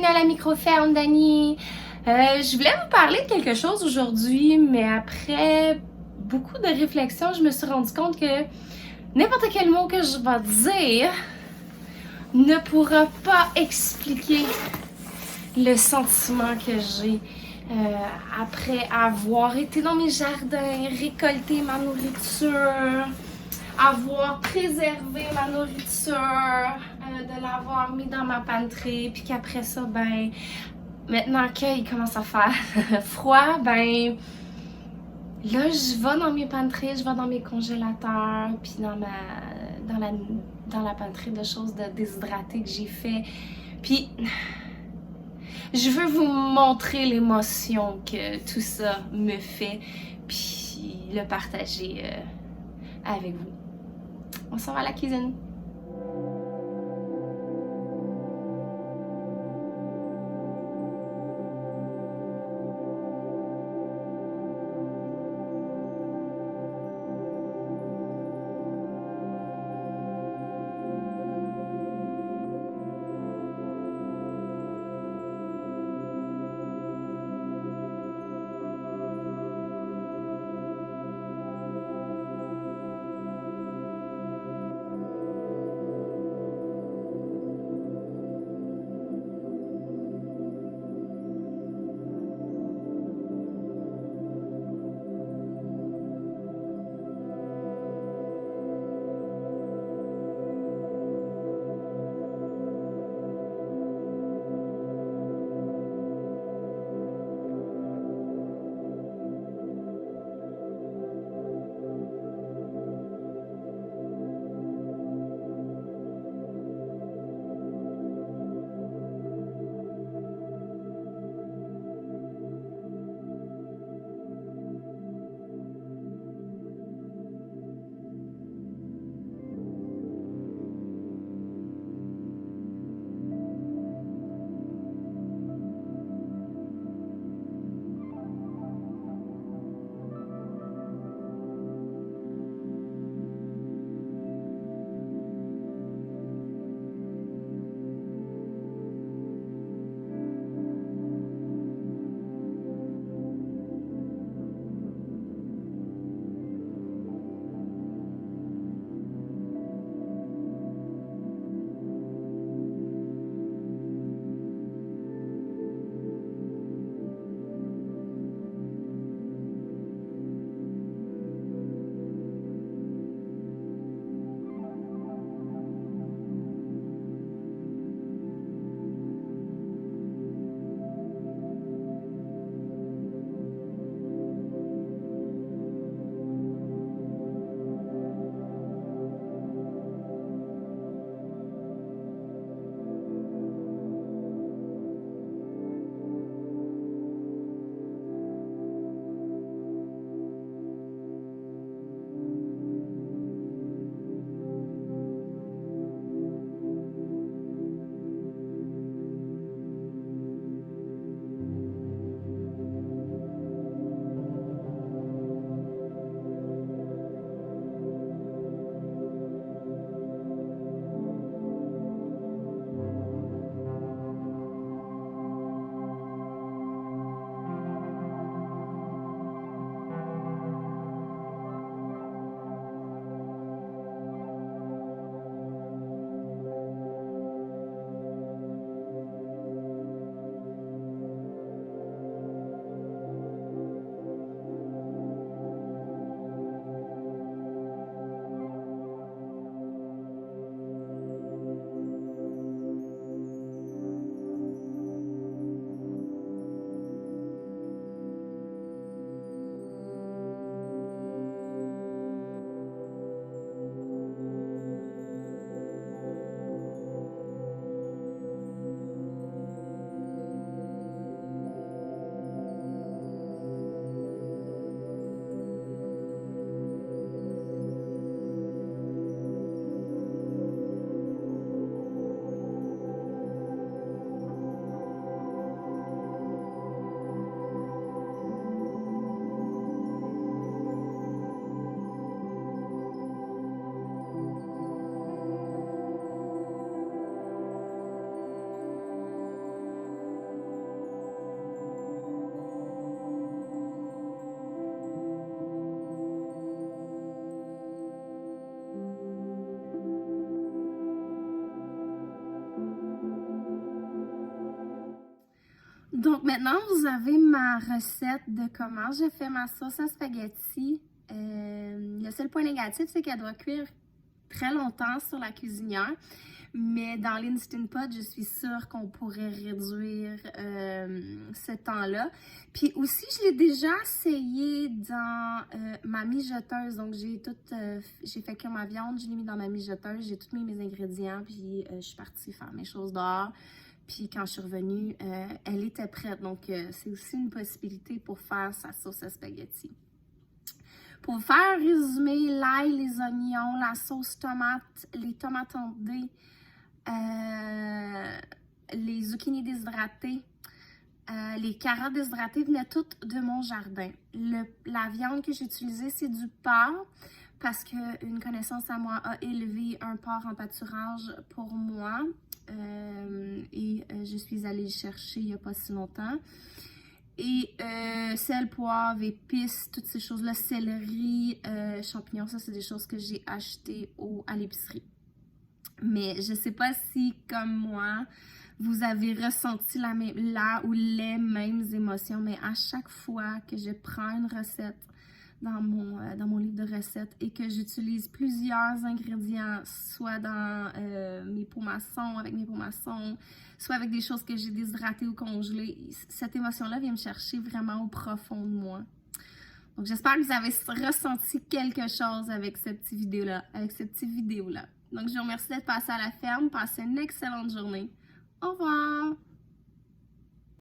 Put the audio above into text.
à la microferme, Dani. Je voulais vous parler de quelque chose aujourd'hui, mais après beaucoup de réflexion, je me suis rendu compte que n'importe quel mot que je vais dire ne pourra pas expliquer le sentiment que j'ai après avoir été dans mes jardins, récolté ma nourriture, avoir préservé ma nourriture, de l'avoir mis dans ma pantry, puis qu'après ça, ben, maintenant qu'il commence à faire froid, ben, là, je vais dans mes pantries, je vais dans mes congélateurs, puis dans la pantry de choses de déshydratées que j'ai fait. Puis, je veux vous montrer l'émotion que tout ça me fait, puis le partager avec vous. On s'en va à la cuisine. Donc maintenant, vous avez ma recette de comment je fais ma sauce à spaghetti. Le seul point négatif, c'est qu'elle doit cuire très longtemps sur la cuisinière. Mais dans l'Instant Pot, je suis sûre qu'on pourrait réduire ce temps-là. Puis aussi, je l'ai déjà essayé dans ma mijoteuse. Donc, j'ai fait cuire ma viande, je l'ai mis dans ma mijoteuse, j'ai tous mis mes ingrédients, puis je suis partie faire mes choses dehors. Puis quand je suis revenue, elle était prête. Donc, c'est aussi une possibilité pour faire sa sauce à spaghetti. Pour vous faire résumer, l'ail, les oignons, la sauce tomate, les tomates ondées, les zucchinis déshydratés, les carottes déshydratées venaient toutes de mon jardin. La viande que j'ai utilisée, c'est du porc parce qu'une connaissance à moi a élevé un porc en pâturage pour moi et je suis allée le chercher il n'y a pas si longtemps. Et sel, poivre, épices, toutes ces choses-là, céleri, champignons, ça c'est des choses que j'ai achetées à l'épicerie. Mais je sais pas si, comme moi, vous avez ressenti la ou les mêmes émotions, mais à chaque fois que je prends une recette dans mon livre de recettes et que j'utilise plusieurs ingrédients, soit dans mes pots maçons, avec mes pots maçons, soit avec des choses que j'ai déshydratées ou congelées, cette émotion-là vient me chercher vraiment au profond de moi. Donc, j'espère que vous avez ressenti quelque chose avec cette petite vidéo-là, Donc, je vous remercie d'être passé à la ferme. Passez une excellente journée. Au revoir!